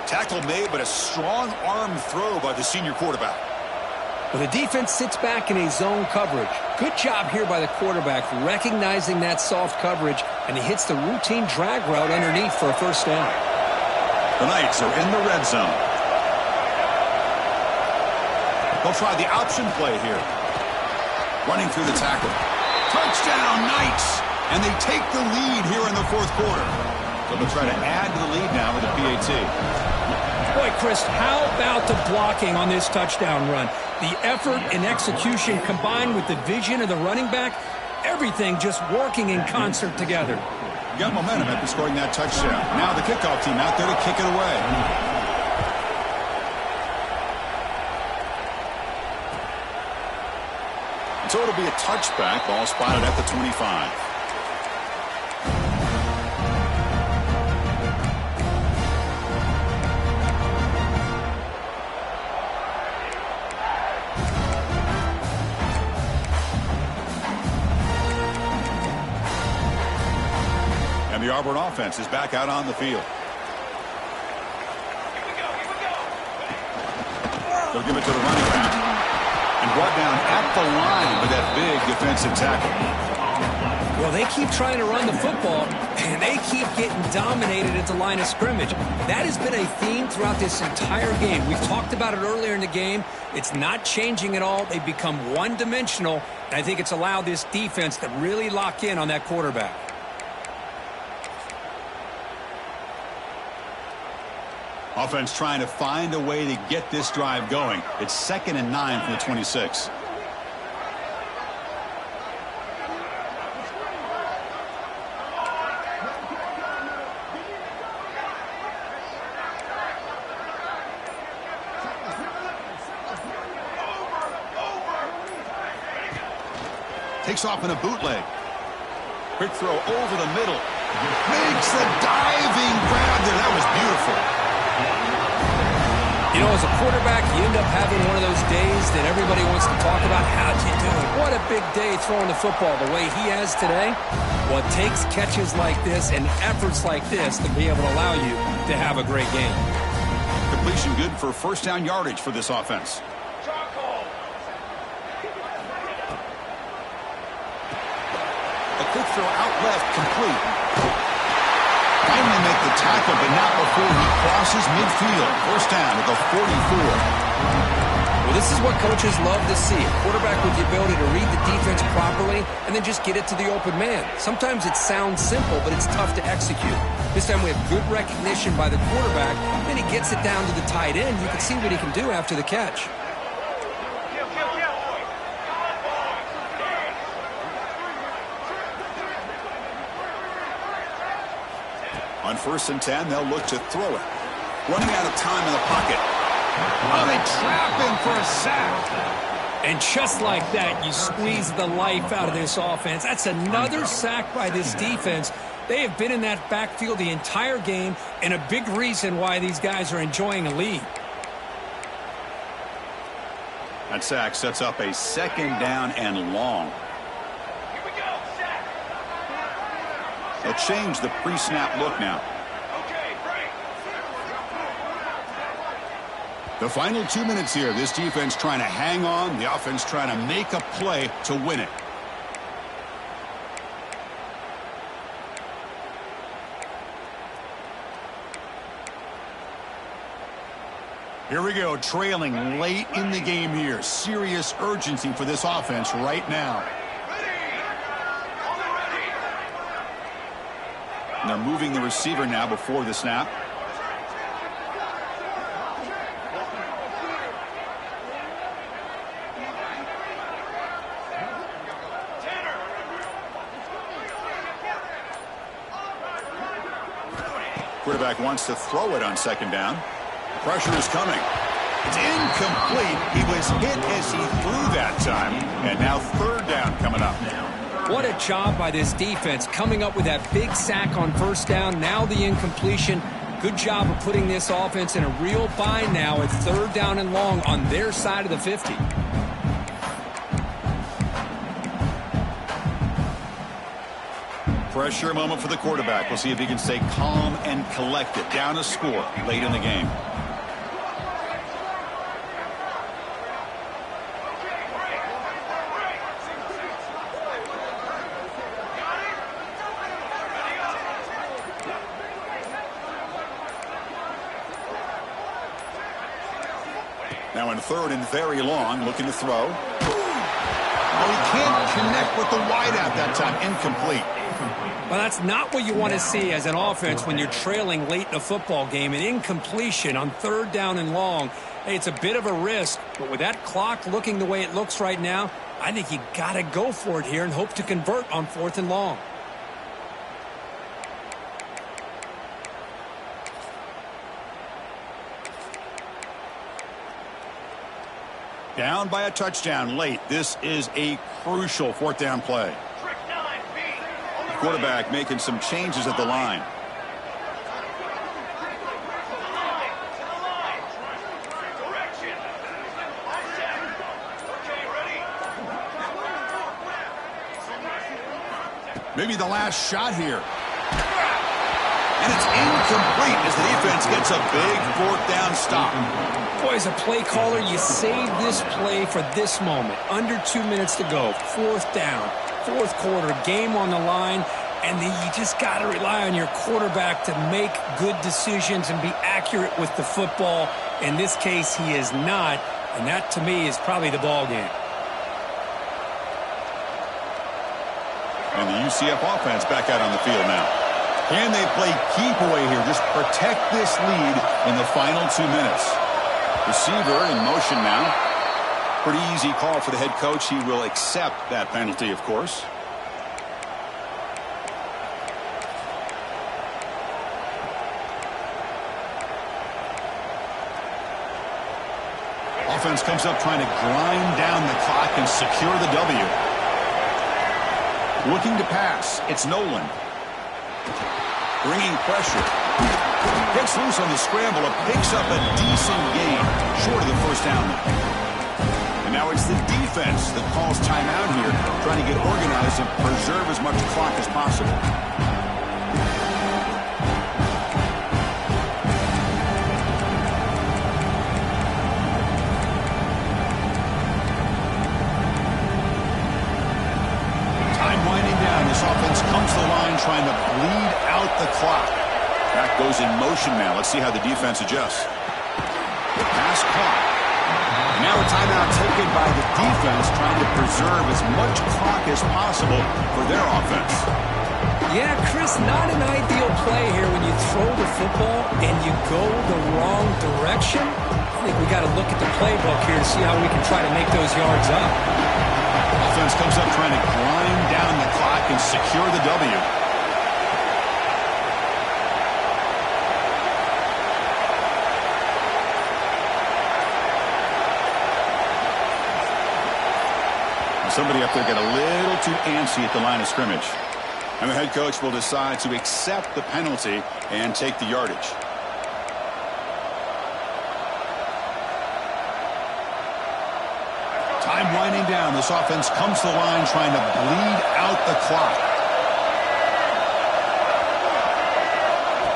Tackle made, but a strong arm throw by the senior quarterback. Well, the defense sits back in a zone coverage. Good job here by the quarterback recognizing that soft coverage, and he hits the routine drag route underneath for a first down. The Knights are in the red zone. They'll try the option play here. Running through the tackle. Touchdown, Knights! And they take the lead here in the fourth quarter. So they'll try to add to the lead now with a PAT. Boy, Chris, how about the blocking on this touchdown run? The effort and execution combined with the vision of the running back, everything just working in concert together. Got momentum after scoring that touchdown. Now the kickoff team out there to kick it away. So it'll be a touchback. Ball spotted at the 25. And the Auburn offense is back out on the field. They'll give it to the running back. And brought down at the line with that big defensive tackle. Well, they keep trying to run the football, and they keep getting dominated at the line of scrimmage. That has been a theme throughout this entire game. We've talked about it earlier in the game. It's not changing at all. They've become one-dimensional, and I think it's allowed this defense to really lock in on that quarterback. Offense trying to find a way to get this drive going. It's 2nd and 9 from the 26. Takes off in a bootleg. Quick throw over the middle. Makes the diving grab there. That was beautiful. You know, as a quarterback, you end up having one of those days that everybody wants to talk about. How'd you do it? What a big day throwing the football the way he has today. Well, it takes catches like this and efforts like this to be able to allow you to have a great game. Completion good for first down yardage for this offense. A quick throw out left, complete. Finally make the tackle, but not before he crosses midfield. First down at the 44. Well, this is what coaches love to see. A quarterback with the ability to read the defense properly and then just get it to the open man. Sometimes it sounds simple, but it's tough to execute. This time we have good recognition by the quarterback. Then he gets it down to the tight end. You can see what he can do after the catch. On 1st and 10, they'll look to throw it. Running out of time in the pocket. Oh, they trap him for a sack. And just like that, you squeeze the life out of this offense. That's another sack by this defense. They have been in that backfield the entire game, and a big reason why these guys are enjoying a lead. That sack sets up a 2nd down and long. They'll change the pre-snap look now. The final 2 minutes here. This defense trying to hang on. The offense trying to make a play to win it. Here we go, trailing late in the game here. Serious urgency for this offense right now. And they're moving the receiver now before the snap. Quarterback wants to throw it on 2nd down. Pressure is coming. It's incomplete. He was hit as he threw that time. And now 3rd down coming up. What a job by this defense coming up with that big sack on 1st down. Now the incompletion. Good job of putting this offense in a real bind now at 3rd down and long on their side of the 50. Pressure moment for the quarterback. We'll see if he can stay calm and collected. Down a score late in the game. Now in 3rd and very long, looking to throw. Oh, he can't connect with the wideout that time. Incomplete. Well, that's not what you want to see as an offense when you're trailing late in a football game. An incompletion on 3rd down and long. Hey, it's a bit of a risk, but with that clock looking the way it looks right now, I think you got to go for it here and hope to convert on 4th and long. Down by a touchdown late. This is a crucial 4th down play. Quarterback making some changes at the line. Maybe the last shot here. And it's incomplete as the defense gets a big 4th down stop. Boy, as a play caller, you save this play for this moment. Under 2 minutes to go. 4th down. 4th quarter, game on the line, and then you just got to rely on your quarterback to make good decisions and be accurate with the football. In this case, he is not, and that to me is probably the ball game. And the UCF offense back out on the field now. Can they play keep away here? Just protect this lead in the final 2 minutes. Receiver in motion now. Pretty easy call for the head coach. He will accept that penalty, of course. Offense comes up trying to grind down the clock and secure the W. Looking to pass. It's Nolan. Bringing pressure. Gets loose on the scramble and picks up a decent gain, short of the first down there. And now it's the defense that calls timeout here, trying to get organized and preserve as much clock as possible. Time winding down. This offense comes to the line trying to bleed out the clock. That goes in motion now. Let's see how the defense adjusts. The pass clock. And now a timeout taken by the defense, trying to preserve as much clock as possible for their offense. Yeah, Chris, not an ideal play here when you throw the football and you go the wrong direction. I think we got to look at the playbook here to see how we can try to make those yards up. Offense comes up trying to grind down the clock and secure the W. Somebody up there got a little too antsy at the line of scrimmage. And the head coach will decide to accept the penalty and take the yardage. Time winding down. This offense comes to the line trying to bleed out the clock.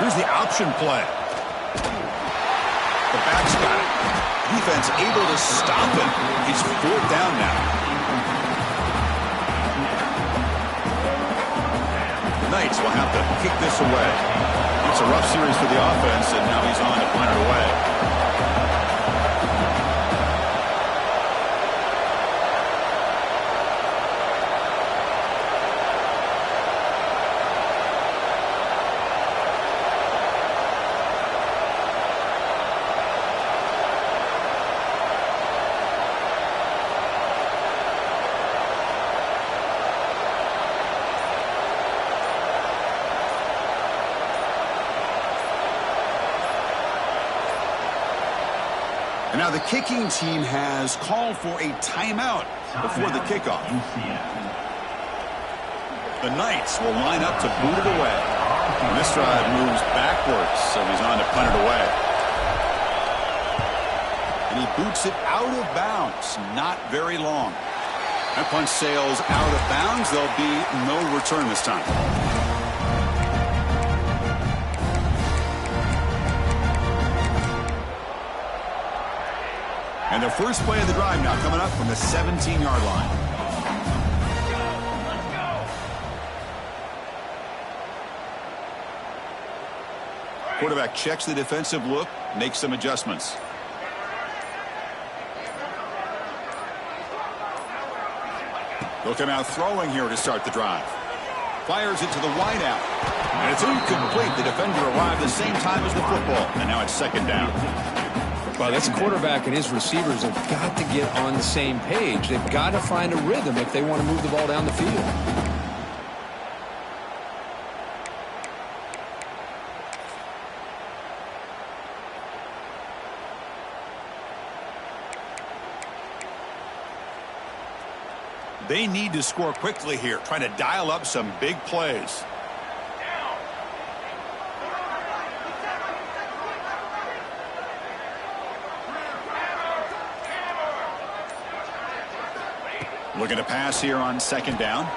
Here's the option play. The back's got it. Defense able to stop it. It's 4th down now. Knights will have to kick this away. It's a rough series for the offense, and now he's on to punt it away. Now the kicking team has called for a timeout before the kickoff. The Knights will line up to boot it away. And this drive moves backwards, so he's on to punt it away. And he boots it out of bounds, not very long. That punt sails out of bounds. There'll be no return this time. And their first play of the drive now coming up from the 17-yard line. Quarterback checks the defensive look, makes some adjustments. They'll come out throwing here to start the drive. Fires it to the wideout. And it's incomplete. The defender arrived the same time as the football. And now it's 2nd down. Well, this quarterback and his receivers have got to get on the same page. They've got to find a rhythm if they want to move the ball down the field. They need to score quickly here, trying to dial up some big plays. Looking to pass here on 2nd down.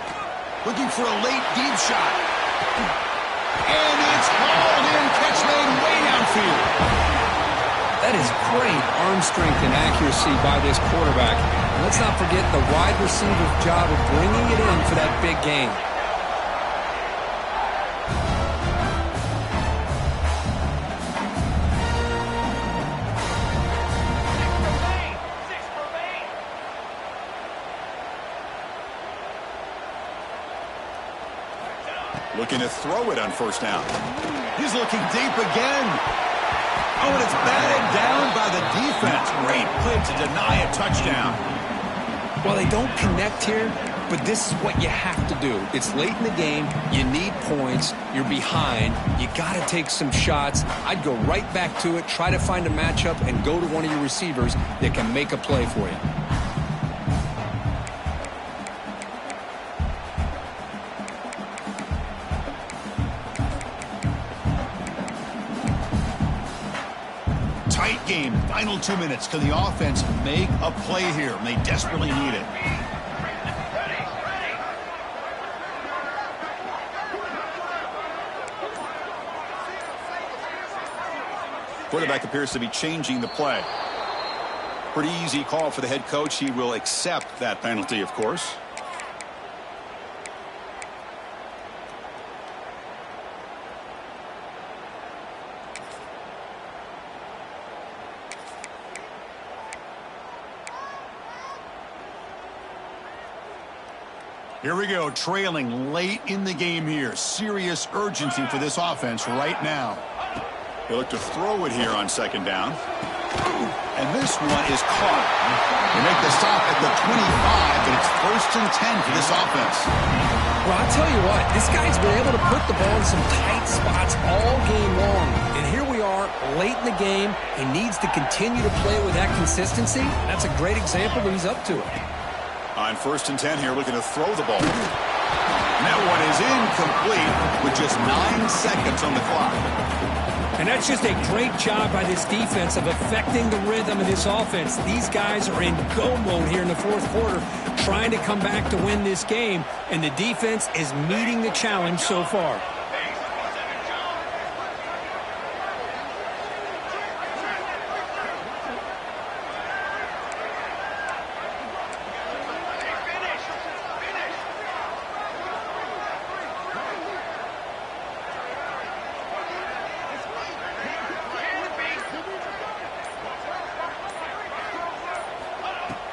Looking for a late deep shot. And it's hauled in. Catch made way downfield. That is great arm strength and accuracy by this quarterback. And let's not forget the wide receiver's job of bringing it in for that big gain. Looking to throw it on 1st down. He's looking deep again. Oh, and it's batted down by the defense. Great play to deny a touchdown. Well, they don't connect here, but this is what you have to do. It's late in the game. You need points. You're behind. You got to take some shots. I'd go right back to it, try to find a matchup, and go to one of your receivers that can make a play for you. game. Final 2 minutes. Can the offense make a play here? And they desperately need it. Quarterback appears to be changing the play. Pretty easy call for the head coach. He will accept that penalty, of course. Here we go, trailing late in the game here. Serious urgency for this offense right now. They look to throw it here on second down. And this one is caught. They make the stop at the 25, but it's 1st and 10 for this offense. Well, I'll tell you what, this guy's been able to put the ball in some tight spots all game long. And here we are, late in the game. He needs to continue to play with that consistency. That's a great example that he's up to it. On 1st and 10 here, looking to throw the ball. And that one is incomplete with just 9 seconds on the clock. And that's just a great job by this defense of affecting the rhythm of this offense. These guys are in go mode here in the 4th quarter, trying to come back to win this game, and the defense is meeting the challenge so far.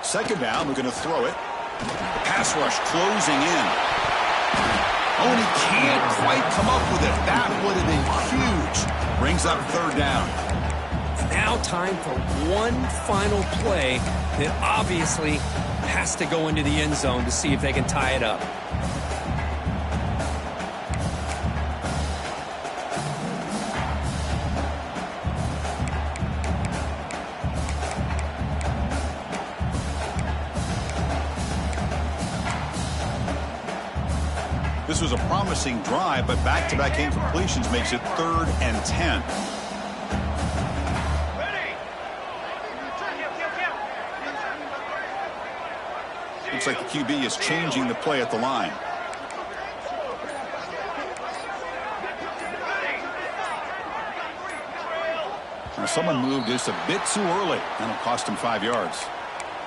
Second down, we're going to throw it. Pass rush closing in. Oh, and he can't quite come up with it. That would have been huge. Brings up 3rd down. Now time for one final play that obviously has to go into the end zone to see if they can tie it up. This was a promising drive, but back-to-back incompletions makes it 3rd and 10. Looks like the QB is changing the play at the line. Now someone moved just a bit too early. That'll cost him 5 yards.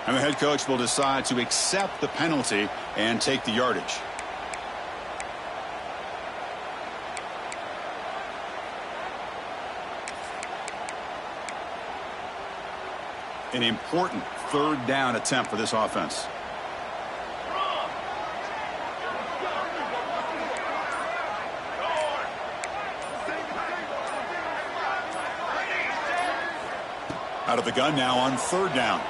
And the head coach will decide to accept the penalty and take the yardage. An important 3rd down attempt for this offense. Out of the gun now on 3rd down.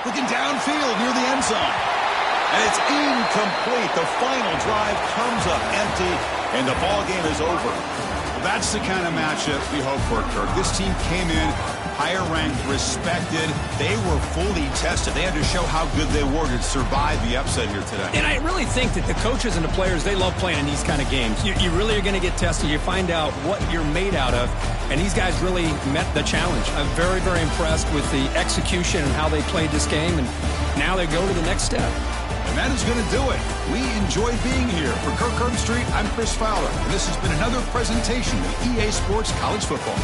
Looking downfield near the end zone. And it's incomplete. The final drive comes up empty, and the ball game is over. Well, that's the kind of matchup we hope for, Kirk. This team came in higher ranked, respected. They were fully tested. They had to show how good they were to survive the upset here today. And I really think that the coaches and the players, they love playing in these kind of games. You really are going to get tested. You find out what you're made out of. And these guys really met the challenge. I'm very, very impressed with the execution and how they played this game. And now they go to the next step. And that is going to do it. We enjoyed being here. For Kirk Herbstreit, I'm Chris Fowler. And this has been another presentation of EA Sports College Football.